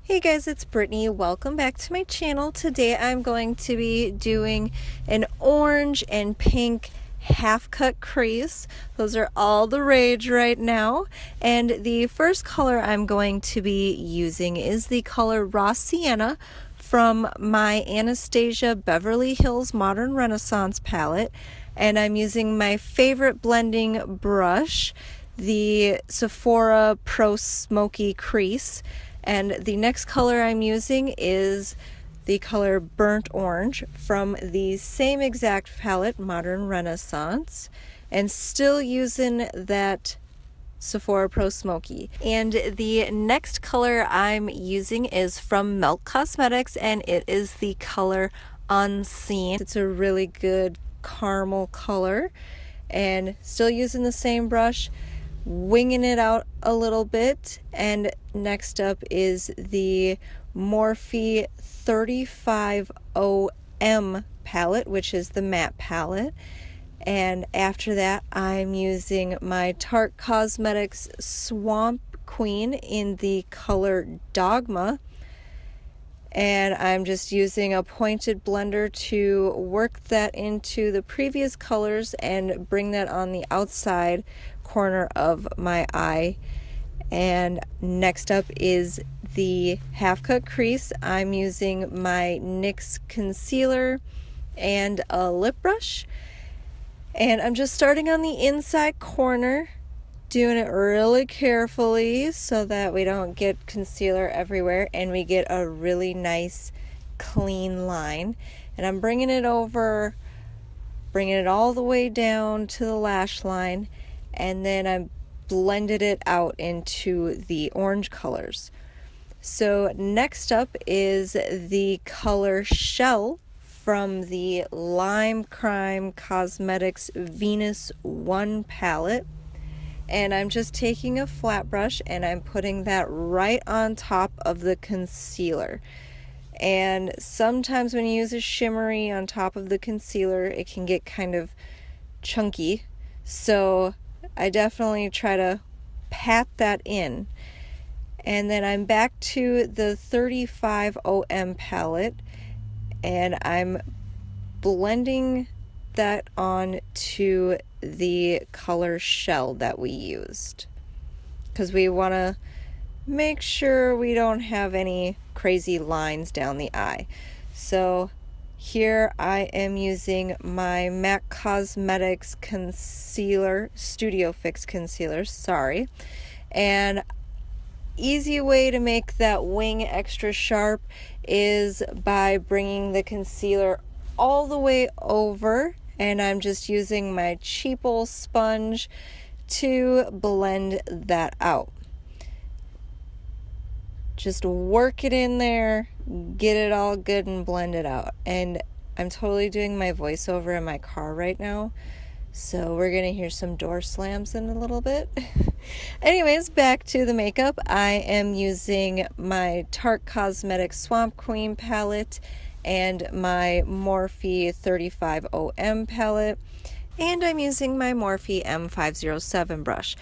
Hey guys, it's Brittany. Welcome back to my channel. Today I'm going to be doing an orange and pink half cut crease. Those are all the rage right now. And the first color I'm going to be using is the color Raw Sienna from my Anastasia Beverly Hills Modern Renaissance palette. And I'm using my favorite blending brush, the Sephora Pro Smoky Crease. And the next color I'm using is the color Burnt Orange from the same exact palette, Modern Renaissance, and still using that Sephora Pro Smoky. And the next color I'm using is from Melt Cosmetics, and it is the color Unseen. It's a really good caramel color, and still using the same brush, winging it out a little bit. And next up is the Morphe 35OM palette, which is the matte palette. And after that, I'm using my Tarte Cosmetics Swamp Queen in the color Dogma. And I'm just using a pointed blender to work that into the previous colors and bring that on the outside corner of my eye. And next up is the half cut crease. I'm using my NYX concealer and a lip brush. And I'm just starting on the inside corner, doing it really carefully so that we don't get concealer everywhere and we get a really nice clean line. And I'm bringing it over, bringing it all the way down to the lash line, and then I blended it out into the orange colors. So next up is the color Shell from the Lime Crime Cosmetics Venus 1 palette. And I'm just taking a flat brush and I'm putting that right on top of the concealer. And sometimes when you use a shimmery on top of the concealer, it can get kind of chunky. So I definitely try to pat that in. And then I'm back to the 35OM palette and I'm blending that on to the color Shell that we used, because we want to make sure we don't have any crazy lines down the eye. So here I am using my MAC Cosmetics concealer, Studio Fix concealer, sorry. And easy way to make that wing extra sharp is by bringing the concealer all the way over, and I'm just using my cheapo sponge to blend that out. Just work it in there, get it all good and blend it out. And I'm totally doing my voiceover in my car right now, so we're gonna hear some door slams in a little bit. Anyways, back to the makeup. I am using my Tarte Cosmetics Swamp Queen palette and my Morphe 35OM palette, and I'm using my Morphe M507 brush.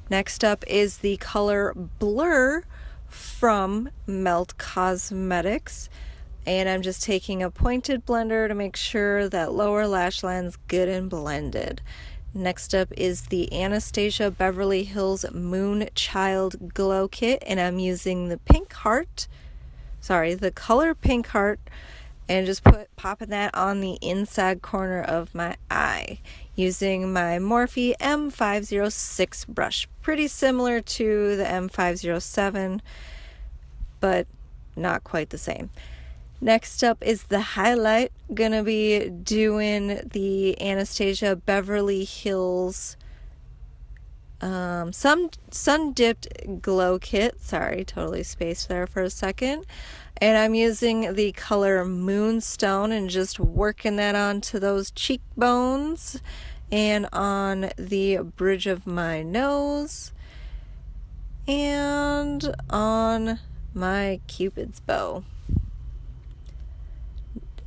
Next up is the color Blur from Melt Cosmetics, and I'm just taking a pointed blender to make sure that lower lash line's good and blended. Next up is the Anastasia Beverly Hills Moonchild Glow Kit, and I'm using the color Pink Heart, and just popping that on the inside corner of my eye using my Morphe M506 brush. Pretty similar to the M507, but not quite the same. Next up is the highlight. Gonna be doing the Anastasia Beverly Hills Sun Dipped Glow Kit. Sorry, totally spaced there for a second. And I'm using the color Moonstone and just working that onto those cheekbones and on the bridge of my nose and on my Cupid's bow.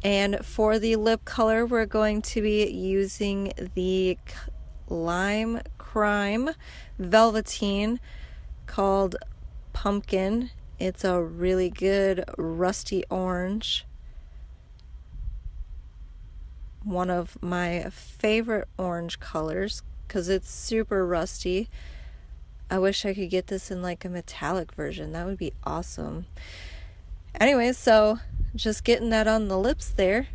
And for the lip color, we're going to be using the Lime Crime Velveteen called Pumpkin, It's a really good rusty orange. One of my favorite orange colors because it's super rusty. I wish I could get this in like a metallic version. That would be awesome. Anyway, so just getting that on the lips there.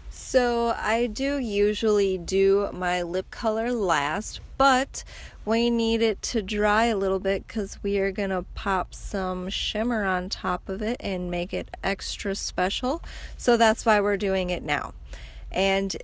So I do usually do my lip color last, but we need it to dry a little bit because we are going to pop some shimmer on top of it and make it extra special. So that's why we're doing it now. And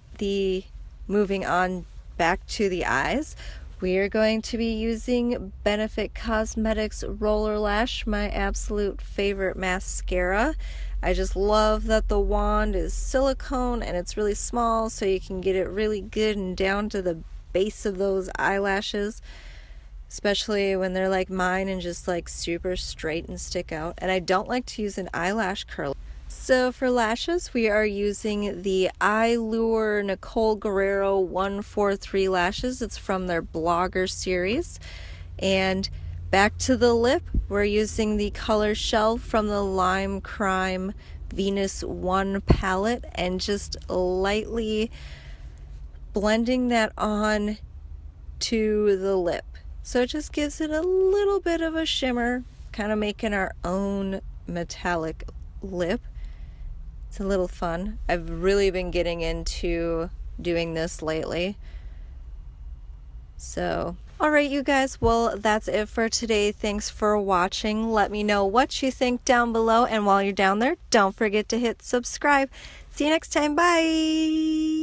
moving on back to the eyes, we are going to be using Benefit Cosmetics Roller Lash, my absolute favorite mascara. I just love that the wand is silicone and it's really small, so you can get it really good and down to the base of those eyelashes, especially when they're like mine and just like super straight and stick out. And I don't like to use an eyelash curler. So for lashes, we are using the Eylure Nicole Guerriero 143 lashes. It's from their Blogger series. And back to the lip, we're using the color Shell from the Lime Crime Venus 1 palette and just lightly blending that on to the lip. So it just gives it a little bit of a shimmer, kind of making our own metallic lip. It's a little fun. I've really been getting into doing this lately. So, alright you guys, well that's it for today. Thanks for watching. Let me know what you think down below, and while you're down there, don't forget to hit subscribe. See you next time. Bye!